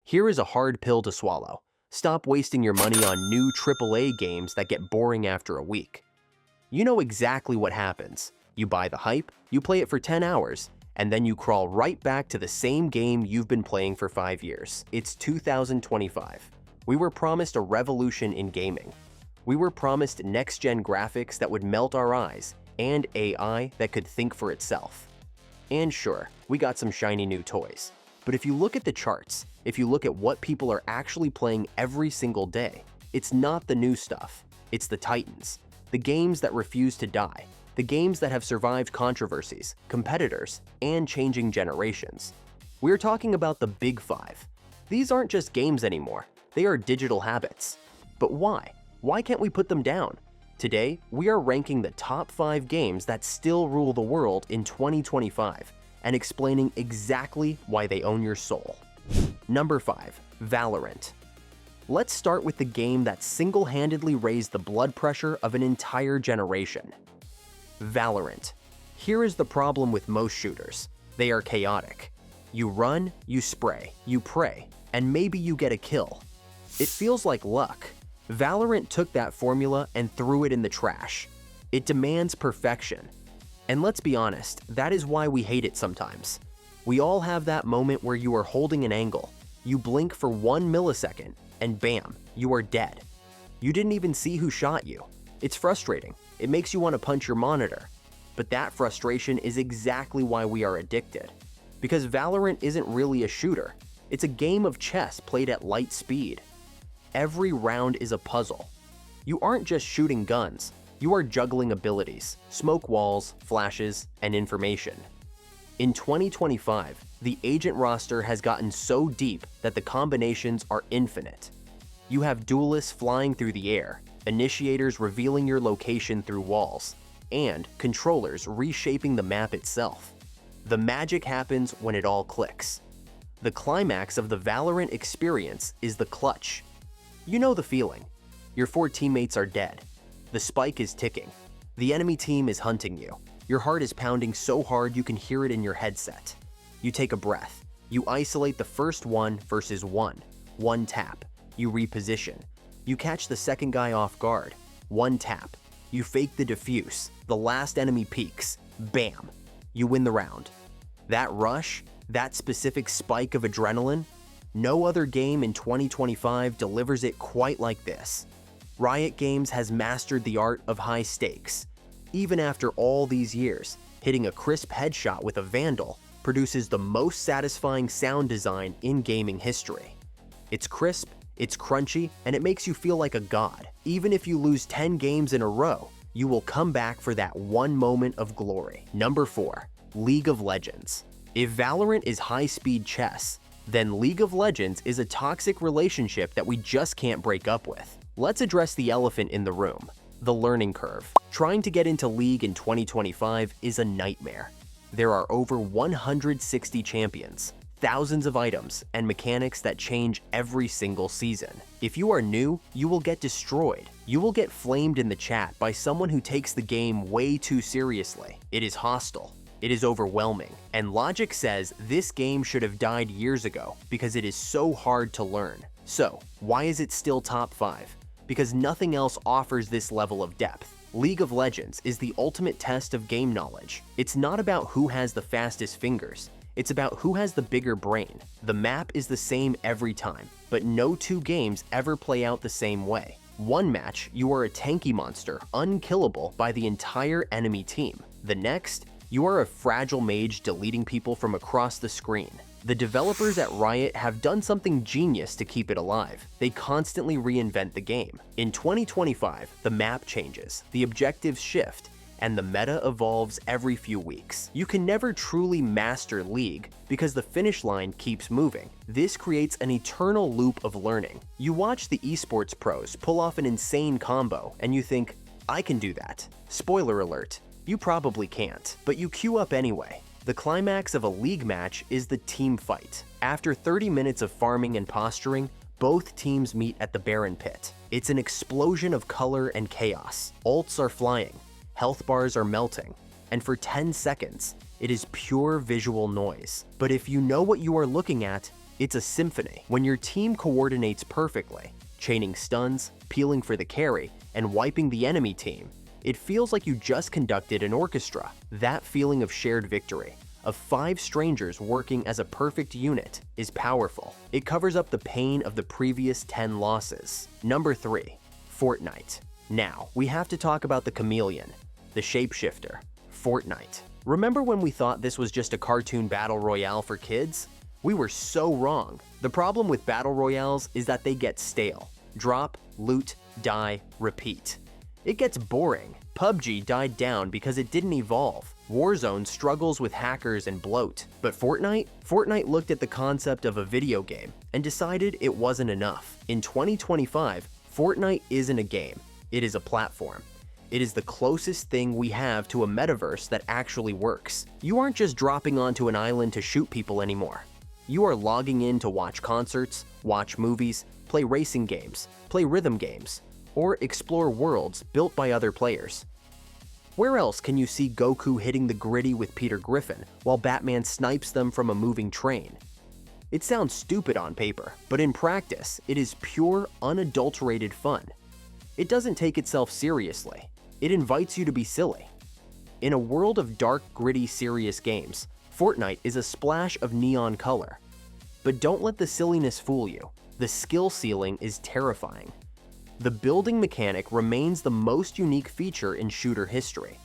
Here is a hard pill to swallow. Stop wasting your money on new AAA games that get boring after a week. You know exactly what happens. You buy the hype, you play it for 10 hours, and then you crawl right back to the same game you've been playing for 5 years. It's 2025. We were promised a revolution in gaming. We were promised next-gen graphics that would melt our eyes and AI that could think for itself. And sure, we got some shiny new toys. But if you look at the charts, if you look at what people are actually playing every single day, it's not the new stuff. It's the titans. The games that refuse to die. The games that have survived controversies, competitors, and changing generations. We're talking about the Big Five. These aren't just games anymore. They are digital habits. But why? Why can't we put them down? Today, we are ranking the top 5 games that still rule the world in 2025 and explaining exactly why they own your soul. Number 5. Valorant. Let's start with the game that single-handedly raised the blood pressure of an entire generation. Valorant. Here is the problem with most shooters. They are chaotic. You run, you spray, you pray, and maybe you get a kill. It feels like luck. Valorant took that formula and threw it in the trash. It demands perfection. And let's be honest, that is why we hate it sometimes. We all have that moment where you are holding an angle. You blink for 1 millisecond, and bam, you are dead. You didn't even see who shot you. It's frustrating. It makes you want to punch your monitor. But that frustration is exactly why we are addicted. Because Valorant isn't really a shooter. It's a game of chess played at light speed. Every round is a puzzle. You aren't just shooting guns, you are juggling abilities, smoke walls, flashes, and information. In 2025, the agent roster has gotten so deep that the combinations are infinite. You have duelists flying through the air, initiators revealing your location through walls, and controllers reshaping the map itself. The magic happens when it all clicks. The climax of the Valorant experience is the clutch. You know the feeling. Your 4 teammates are dead. The spike is ticking. The enemy team is hunting you. Your heart is pounding so hard you can hear it in your headset. You take a breath. You isolate the first one versus one. One tap. You reposition. You catch the second guy off guard. One tap. You fake the defuse. The last enemy peeks. Bam. You win the round. That rush, that specific spike of adrenaline, no other game in 2025 delivers it quite like this. Riot Games has mastered the art of high stakes. Even after all these years, hitting a crisp headshot with a Vandal produces the most satisfying sound design in gaming history. It's crisp, it's crunchy, and it makes you feel like a god. Even if you lose 10 games in a row, you will come back for that one moment of glory. Number 4. League of Legends. If Valorant is high-speed chess, then League of Legends is a toxic relationship that we just can't break up with. Let's address the elephant in the room, the learning curve. Trying to get into League in 2025 is a nightmare. There are over 160 champions, thousands of items, and mechanics that change every single season. If you are new, you will get destroyed. You will get flamed in the chat by someone who takes the game way too seriously. It is hostile. It is overwhelming, and logic says this game should have died years ago because it is so hard to learn. So, why is it still top 5? Because nothing else offers this level of depth. League of Legends is the ultimate test of game knowledge. It's not about who has the fastest fingers. It's about who has the bigger brain. The map is the same every time, but no 2 games ever play out the same way. One match, you are a tanky monster, unkillable by the entire enemy team. The next, you are a fragile mage deleting people from across the screen. The developers at Riot have done something genius to keep it alive. They constantly reinvent the game. In 2025, the map changes, the objectives shift, and the meta evolves every few weeks. You can never truly master League because the finish line keeps moving. This creates an eternal loop of learning. You watch the esports pros pull off an insane combo, and you think, I can do that. Spoiler alert. You probably can't, but you queue up anyway. The climax of a League match is the team fight. After 30 minutes of farming and posturing, both teams meet at the Baron Pit. It's an explosion of color and chaos. Ults are flying, health bars are melting, and for 10 seconds, it is pure visual noise. But if you know what you are looking at, It's a symphony. When your team coordinates perfectly, chaining stuns, peeling for the carry, and wiping the enemy team, it feels like you just conducted an orchestra. That feeling of shared victory, of 5 strangers working as a perfect unit, is powerful. It covers up the pain of the previous 10 losses. Number 3. Fortnite. Now, we have to talk about the chameleon, the shapeshifter, Fortnite. Remember when we thought this was just a cartoon battle royale for kids? We were so wrong. The problem with battle royales is that they get stale. Drop, loot, die, repeat. It gets boring. PUBG died down because it didn't evolve. Warzone struggles with hackers and bloat. But Fortnite looked at the concept of a video game and decided it wasn't enough. In 2025, Fortnite isn't a game. It is a platform. It is the closest thing we have to a metaverse that actually works. You aren't just dropping onto an island to shoot people anymore. You are logging in to watch concerts, watch movies, play racing games, play rhythm games, or explore worlds built by other players. Where else can you see Goku hitting the gritty with Peter Griffin while Batman snipes them from a moving train? It sounds stupid on paper, but in practice, it is pure, unadulterated fun. It doesn't take itself seriously. It invites you to be silly. In a world of dark, gritty, serious games, Fortnite is a splash of neon color. But don't let the silliness fool you. The skill ceiling is terrifying. The building mechanic remains the most unique feature in shooter history.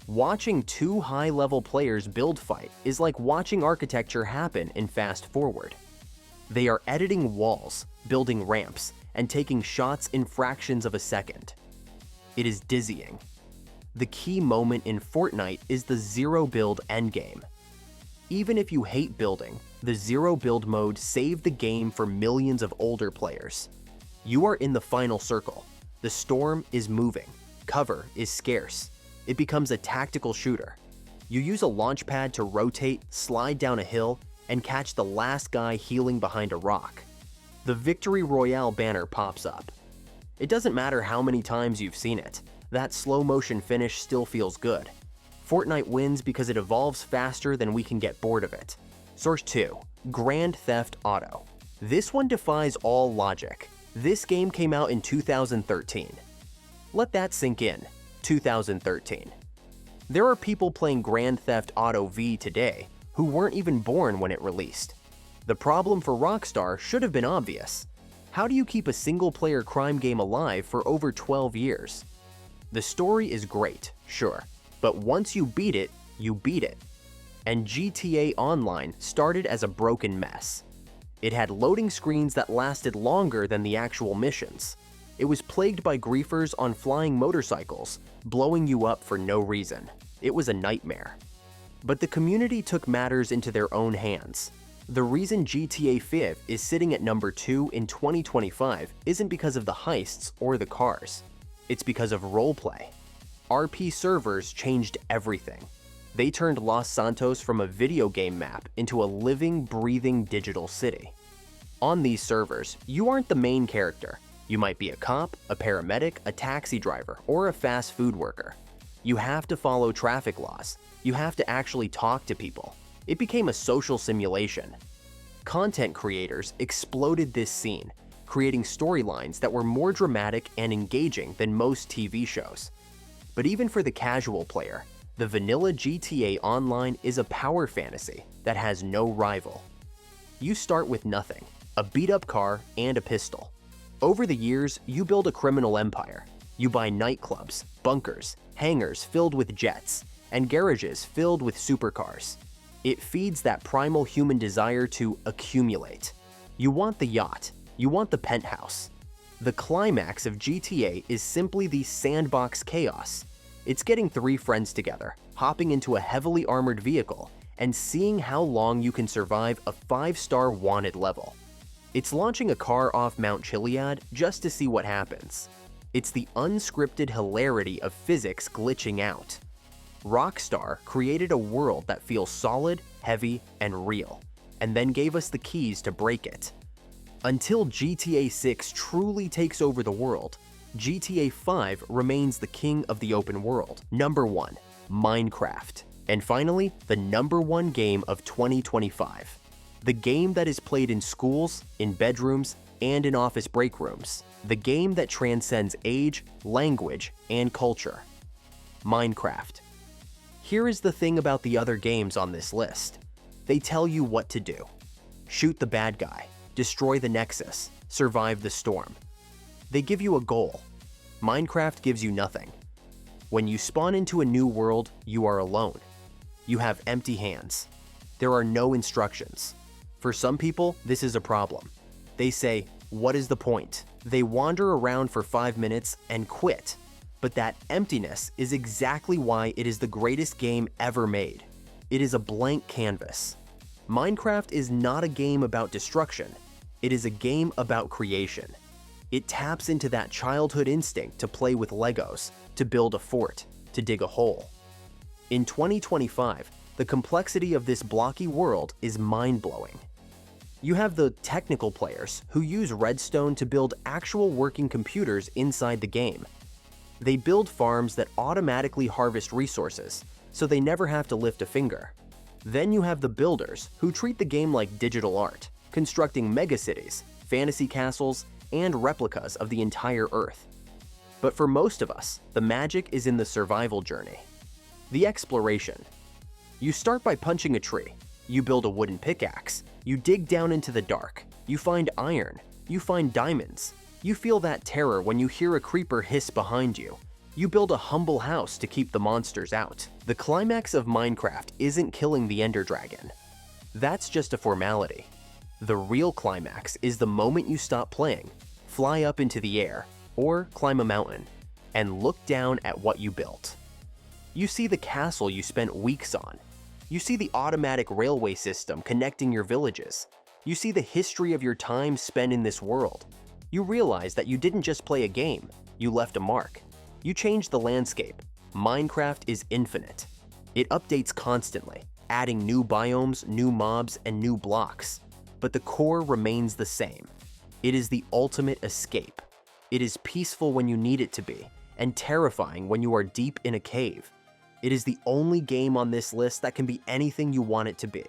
Watching 2 high-level players build fight is like watching architecture happen in fast forward. They are editing walls, building ramps, and taking shots in fractions of a second. It is dizzying. The key moment in Fortnite is the zero build endgame. Even if you hate building, the zero build mode saved the game for millions of older players. You are in the final circle. The storm is moving. Cover is scarce. It becomes a tactical shooter. You use a launch pad to rotate, slide down a hill, and catch the last guy healing behind a rock. The Victory Royale banner pops up. It doesn't matter how many times you've seen it, that slow motion finish still feels good. Fortnite wins because it evolves faster than we can get bored of it. Source 2. Grand Theft Auto. This one defies all logic. This game came out in 2013. Let that sink in. 2013. There are people playing Grand Theft Auto V today who weren't even born when it released. The problem for Rockstar should have been obvious. How do you keep a single-player crime game alive for over 12 years? The story is great, sure, but once you beat it, you beat it. And GTA Online started as a broken mess. It had loading screens that lasted longer than the actual missions. It was plagued by griefers on flying motorcycles, blowing you up for no reason. It was a nightmare. But the community took matters into their own hands. The reason GTA 5 is sitting at number 2 in 2025 isn't because of the heists or the cars. It's because of roleplay. RP servers changed everything. They turned Los Santos from a video game map into a living, breathing digital city. On these servers, you aren't the main character. You might be a cop, a paramedic, a taxi driver, or a fast food worker. You have to follow traffic laws. You have to actually talk to people. It became a social simulation. Content creators exploded this scene, creating storylines that were more dramatic and engaging than most TV shows. But even for the casual player, the vanilla GTA Online is a power fantasy that has no rival. You start with nothing, a beat-up car and a pistol. Over the years, you build a criminal empire. You buy nightclubs, bunkers, hangars filled with jets, and garages filled with supercars. It feeds that primal human desire to accumulate. You want the yacht. You want the penthouse. The climax of GTA is simply the sandbox chaos. It's getting 3 friends together, hopping into a heavily armored vehicle, and seeing how long you can survive a 5-star wanted level. It's launching a car off Mount Chiliad just to see what happens. It's the unscripted hilarity of physics glitching out. Rockstar created a world that feels solid, heavy, and real, and then gave us the keys to break it. Until GTA 6 truly takes over the world, GTA 5 remains the king of the open world. Number 1. Minecraft. And finally, the number 1 game of 2025. The game that is played in schools, in bedrooms, and in office break rooms. The game that transcends age, language, and culture. Minecraft. Here is the thing about the other games on this list. They tell you what to do. Shoot the bad guy, destroy the Nexus, survive the storm. They give you a goal. Minecraft gives you nothing. When you spawn into a new world, you are alone. You have empty hands. There are no instructions. For some people, this is a problem. They say, "What is the point?" They wander around for 5 minutes and quit. But that emptiness is exactly why it is the greatest game ever made. It is a blank canvas. Minecraft is not a game about destruction. It is a game about creation. It taps into that childhood instinct to play with Legos, to build a fort, to dig a hole. In 2025, the complexity of this blocky world is mind-blowing. You have the technical players who use redstone to build actual working computers inside the game. They build farms that automatically harvest resources, so they never have to lift a finger. Then you have the builders who treat the game like digital art, constructing megacities, fantasy castles, and replicas of the entire Earth. But for most of us, the magic is in the survival journey. The exploration. You start by punching a tree. You build a wooden pickaxe. You dig down into the dark. You find iron. You find diamonds. You feel that terror when you hear a creeper hiss behind you. You build a humble house to keep the monsters out. The climax of Minecraft isn't killing the Ender Dragon. That's just a formality. The real climax is the moment you stop playing, fly up into the air, or climb a mountain, and look down at what you built. You see the castle you spent weeks on. You see the automatic railway system connecting your villages. You see the history of your time spent in this world. You realize that you didn't just play a game, you left a mark. You changed the landscape. Minecraft is infinite. It updates constantly, adding new biomes, new mobs, and new blocks. But the core remains the same. It is the ultimate escape. It is peaceful when you need it to be, and terrifying when you are deep in a cave. It is the only game on this list that can be anything you want it to be.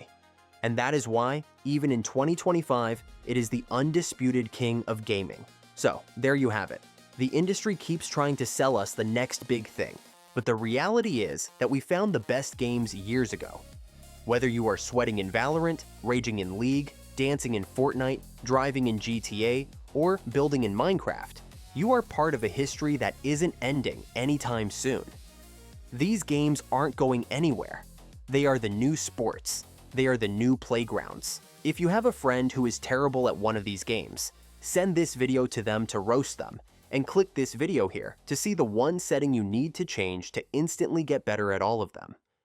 And that is why, even in 2025, it is the undisputed king of gaming. So, there you have it. The industry keeps trying to sell us the next big thing, but the reality is that we found the best games years ago. Whether you are sweating in Valorant, raging in League, dancing in Fortnite, driving in GTA, or building in Minecraft, you are part of a history that isn't ending anytime soon. These games aren't going anywhere. They are the new sports. They are the new playgrounds. If you have a friend who is terrible at one of these games, send this video to them to roast them, and click this video here to see the one setting you need to change to instantly get better at all of them.